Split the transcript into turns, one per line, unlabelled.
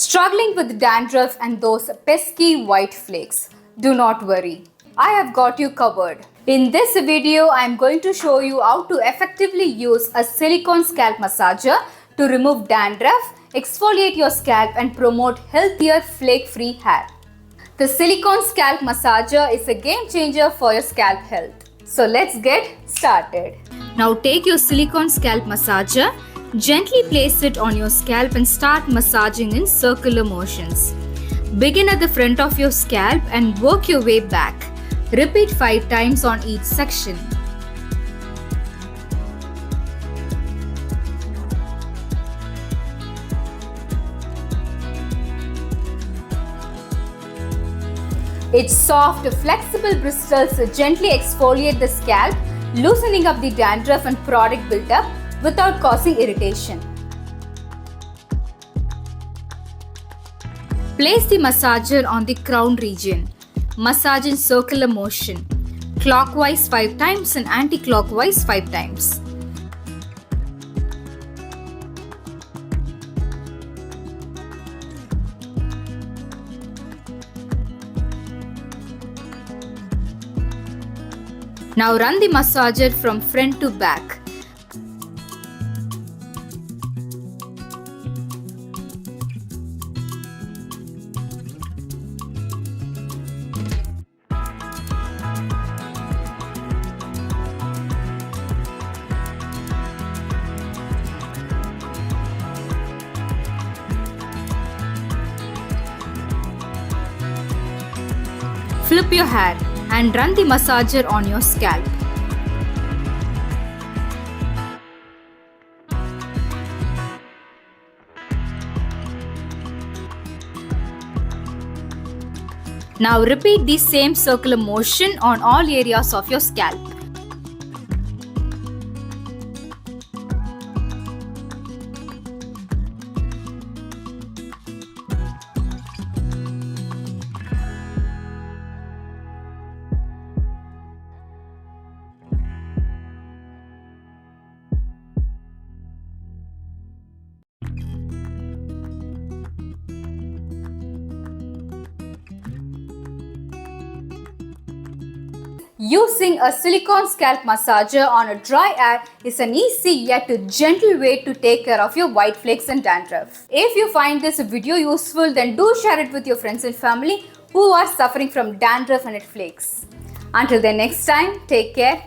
Struggling with dandruff and those pesky white flakes? Do not worry, I have got you covered. In this video, I am going to show you how to effectively use a silicone scalp massager to remove dandruff, exfoliate your scalp and promote healthier flake-free hair. The silicone scalp massager is a game changer for your scalp health. So let's get started. Now take your silicone scalp massager. Gently place it on your scalp and start massaging in circular motions. Begin at the front of your scalp and work your way back. Repeat 5 times on each section. Its soft, flexible bristles gently exfoliate the scalp, loosening up the dandruff and product buildup without causing irritation. Place the massager on the crown region. Massage in circular motion, clockwise 5 times and anti-clockwise 5 times. Now run the massager from front to back. Flip your hair and run the massager on your scalp. Now repeat the same circular motion on all areas of your scalp. Using a silicone scalp massager on a dry hair is an easy yet gentle way to take care of your white flakes and dandruff. If you find this video useful, then do share it with your friends and family who are suffering from dandruff and flakes. Until then, next time, take care.